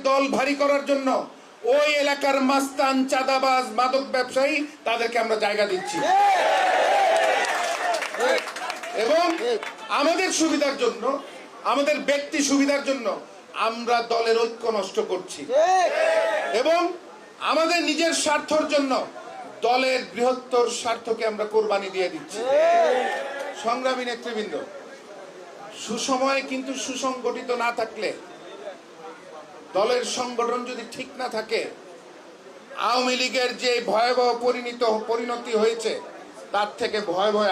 দল ভারী করার জন্য ওই এলাকার মাস্তান, চাঁদাবাজ, মাদক ব্যবসায়ী তাদেরকে আমরা জায়গা দিচ্ছি এবং আমাদের সুবিধার জন্য, আমাদের ব্যক্তি সুবিধার জন্য আমরা দলের ঐক্য নষ্ট করছি এবং আমাদের নিজের স্বার্থের জন্য দলের বৃহত্তর স্বার্থকে আমরা কোরবানি দিয়ে দিচ্ছি। সংগ্রামী নেতৃবৃন্দ, সুসময় কিন্তু সুসংগঠিত না থাকলে, দলের সংগঠন যদি ঠিক না থাকে, আওয়ামী লীগের যে ভয়াবহ পরিণতি হয়েছে তার থেকে ভয়াবহ।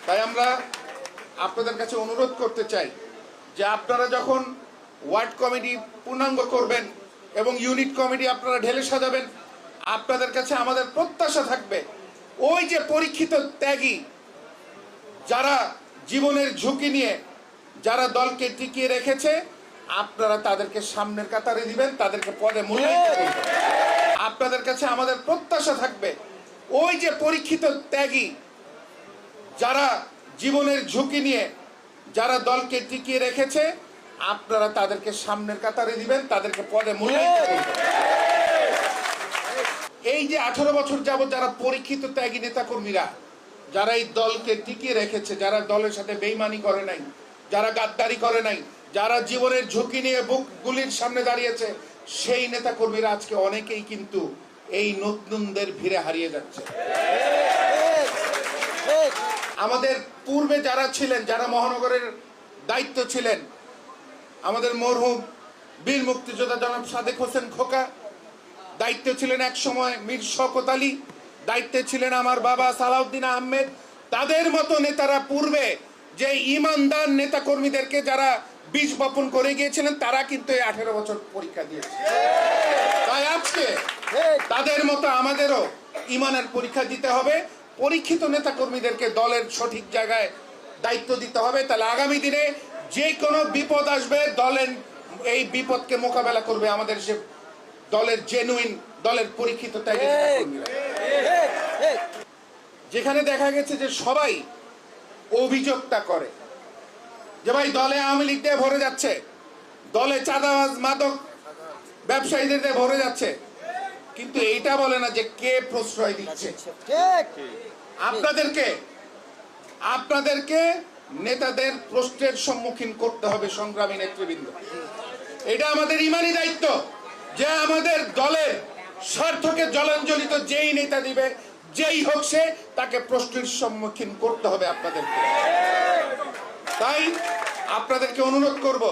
তাই আমরা আপনাদের কাছে অনুরোধ করতে চাই যে আপনারা যখন ওয়ার্ড কমিটি পূর্ণাঙ্গ করবেন এবং ইউনিট কমিটি আপনারা ঢেলে সাজাবেন, আপনাদের কাছে আমাদের প্রত্যাশা থাকবে ওই যে পরীক্ষিত ত্যাগী, যারা জীবনের ঝুঁকি নিয়ে যারা দলকে টিকিয়ে রেখেছে, আপনারা তাদেরকে সামনের কাতারে দিবেন, তাদেরকে পদে মূল্যায়িত করবেন। আপনাদের কাছে আমাদের প্রত্যাশা থাকবে ওই যে পরীক্ষিত ত্যাগী, যারা জীবনের ঝুঁকি নিয়ে যারা দলকে টিকিয়ে রেখেছে, আপনারা তাদেরকে সামনের কাতারে দিবেন, তাদেরকে পদে মূল্যায়িত করবেন। এই যে 18 বছর যাবত যারা পরীক্ষিত ত্যাগী নেতাকর্মীরা, যারা এই দলকে টিকিয়ে রেখেছে, যারা দলের সাথে বেইমানি করে নাই, যারা গাদ্দারি করে নাই, যারা জীবনের ঝুঁকি নিয়ে বুক গুলির সামনে দাঁড়িয়েছে, সেই নেতাকর্মীরা আজকে অনেকেই কিন্তু এই নতুনদের ভিড়ে হারিয়ে যাচ্ছে। আমাদের পূর্বে যারা ছিলেন, যারা মহানগরের দায়িত্ব ছিলেন, আমাদের মরহুম বীর মুক্তিযোদ্ধা জনাব সাদেক হোসেন খোকা, দায়িত্বে ছিলেন এক সময় মীর শওকত আলী, দায়িত্বে ছিলেন আমার বাবা সালাউদ্দিন আহমেদ, তাদের মতো নেতারা পূর্বে যে ইমানদার নেতা কর্মীদেরকে যারা বীজ বপন করে গিয়েছিলেন, তারা কিন্তু এই 18 বছর পরীক্ষা দিয়েছে। তাই আজকে তাদের মতো আমাদেরও ইমানের পরীক্ষা দিতে হবে, পরীক্ষিত নেতা কর্মীদেরকে দলের সঠিক জায়গায় দায়িত্ব দিতে হবে। তাহলে আগামী দিনে যে কোনো বিপদ আসবে, দলের এই বিপদকে মোকাবেলা করবে আমাদের সে দলের জেনুইন, দলের পরীক্ষিত ত্যাগী নেতা কর্মীরা। যেখানে দেখা গেছে যে সবাই অভিযোগটা করে যে ভাই দলে আওয়ামী লীগ দিয়ে ভরে যাচ্ছে, দলে চাঁদাবাজ মাদক ব্যবসায়ীদের দিয়ে ভরে যাচ্ছে, কিন্তু এইটা বলে না যে কে প্রশ্রয় দিচ্ছে। আপনাদেরকে নেতাদের প্রশ্নের সম্মুখীন করতে হবে। সংগ্রামী নেতৃবৃন্দ, এটা আমাদের ইমানি দায়িত্ব যে আমাদের দলের স্বার্থকে জলাঞ্জলিত যেই নেতা দিবে, যেই হোক সে, তাকে প্রশ্নের সম্মুখীন করতে হবে আপনাদেরকে। তাই আপনাদেরকে অনুরোধ করব